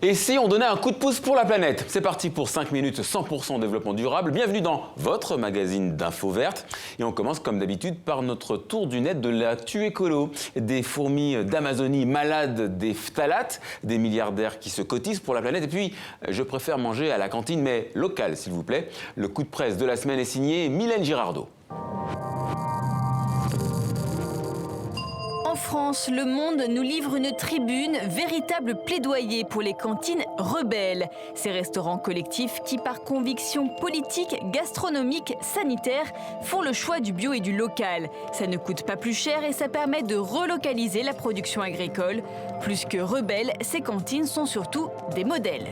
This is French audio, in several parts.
Et si on donnait un coup de pouce pour la planète? C'est parti pour 5 minutes 100% développement durable. Bienvenue dans votre magazine d'infos vertes. Et on commence comme d'habitude par notre tour du net de l'actu écolo. Des fourmis d'Amazonie malades des phtalates, des milliardaires qui se cotisent pour la planète. Et puis, je préfère manger à la cantine, mais locale s'il vous plaît. Le coup de presse de la semaine est signé Mylène Girardot. En France, Le Monde nous livre une tribune, véritable plaidoyer pour les cantines rebelles. Ces restaurants collectifs qui, par conviction politique, gastronomique, sanitaire, font le choix du bio et du local. Ça ne coûte pas plus cher et ça permet de relocaliser la production agricole. Plus que rebelles, ces cantines sont surtout des modèles.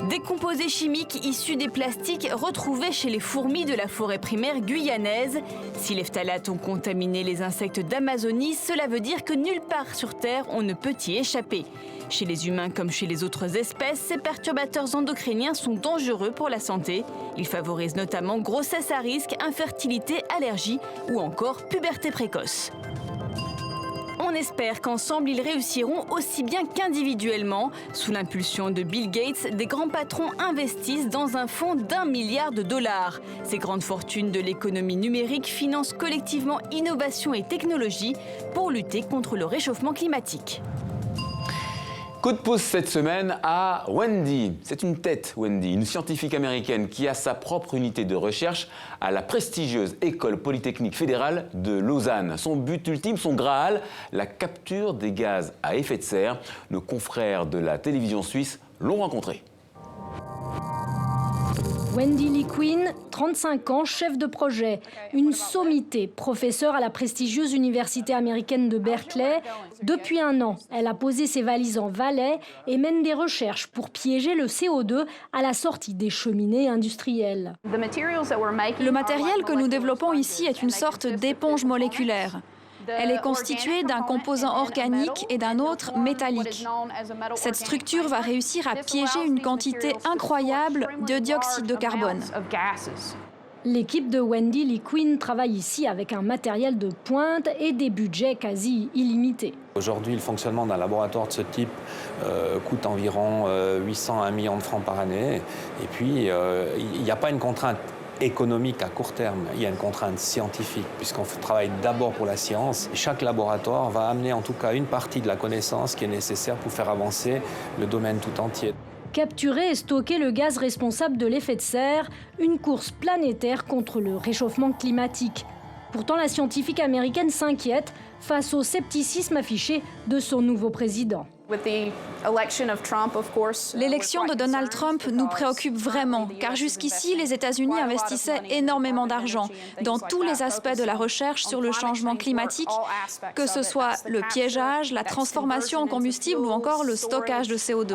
Des composés chimiques issus des plastiques retrouvés chez les fourmis de la forêt primaire guyanaise. Si les phtalates ont contaminé les insectes d'Amazonie, cela veut dire que nulle part sur Terre on ne peut y échapper. Chez les humains comme chez les autres espèces, ces perturbateurs endocriniens sont dangereux pour la santé. Ils favorisent notamment grossesse à risque, infertilité, allergie ou encore puberté précoce. On espère qu'ensemble, ils réussiront aussi bien qu'individuellement. Sous l'impulsion de Bill Gates, des grands patrons investissent dans un fonds d'1 milliard de dollars. Ces grandes fortunes de l'économie numérique financent collectivement innovation et technologie pour lutter contre le réchauffement climatique. Coup de pouce cette semaine à Wendy. C'est une tête, Wendy, une scientifique américaine qui a sa propre unité de recherche à la prestigieuse École Polytechnique Fédérale de Lausanne. Son but ultime, son Graal, la capture des gaz à effet de serre. Nos confrères de la télévision suisse l'ont rencontrée. Wendy Lee Quinn, 35 ans, chef de projet, une sommité, professeure à la prestigieuse université américaine de Berkeley. Depuis 1 an, elle a posé ses valises en Valais et mène des recherches pour piéger le CO2 à la sortie des cheminées industrielles. Le matériel que nous développons ici est une sorte d'éponge moléculaire. Elle est constituée d'un composant organique et d'un autre métallique. Cette structure va réussir à piéger une quantité incroyable de dioxyde de carbone. L'équipe de Wendy Lee Quinn travaille ici avec un matériel de pointe et des budgets quasi illimités. Aujourd'hui, le fonctionnement d'un laboratoire de ce type coûte environ 800 à 1 million de francs par année. Et puis, il n'y a pas une contrainte économique à court terme, il y a une contrainte scientifique, puisqu'on travaille d'abord pour la science. Et chaque laboratoire va amener en tout cas une partie de la connaissance qui est nécessaire pour faire avancer le domaine tout entier. Capturer et stocker le gaz responsable de l'effet de serre, une course planétaire contre le réchauffement climatique. Pourtant, la scientifique américaine s'inquiète face au scepticisme affiché de son nouveau président. L'élection de Donald Trump nous préoccupe vraiment, car jusqu'ici, les États-Unis investissaient énormément d'argent dans tous les aspects de la recherche sur le changement climatique, que ce soit le piégeage, la transformation en combustible ou encore le stockage de CO2.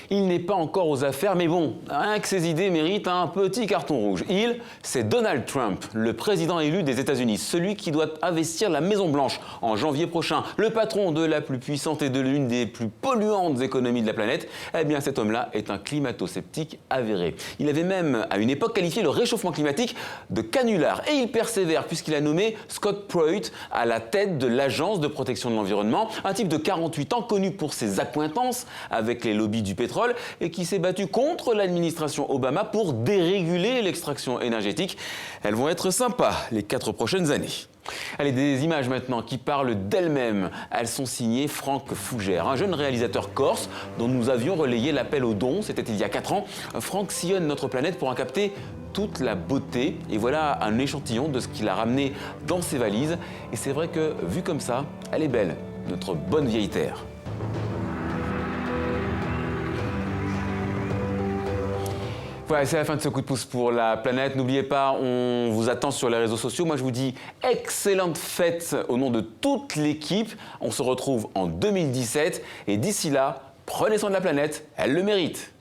Il n'est pas encore aux affaires, mais bon, rien que ses idées méritent un petit carton rouge. Il, c'est Donald Trump, le président élu des États-Unis, celui qui doit investir la Maison-Blanche en janvier prochain, le patron de la plus puissante et de l'une des plus polluantes économies de la planète. Eh bien, cet homme-là est un climato-sceptique avéré. Il avait même, à une époque, qualifié le réchauffement climatique de canular. Et il persévère, puisqu'il a nommé Scott Pruitt à la tête de l'Agence de protection de l'environnement, un type de 48 ans connu pour ses accointances avec les lobbies du pétrole, et qui s'est battu contre l'administration Obama pour déréguler l'extraction énergétique. Elles vont être sympas les 4 prochaines années. Allez, des images maintenant qui parlent d'elles-mêmes. Elles sont signées Franck Fougère, un jeune réalisateur corse dont nous avions relayé l'appel aux dons, c'était il y a 4 ans. Franck sillonne notre planète pour en capter toute la beauté. Et voilà un échantillon de ce qu'il a ramené dans ses valises. Et c'est vrai que, vue comme ça, elle est belle, notre bonne vieille terre. Voilà, c'est la fin de ce coup de pouce pour la planète. N'oubliez pas, on vous attend sur les réseaux sociaux. Moi, je vous dis excellente fête au nom de toute l'équipe. On se retrouve en 2017. Et d'ici là, prenez soin de la planète, elle le mérite.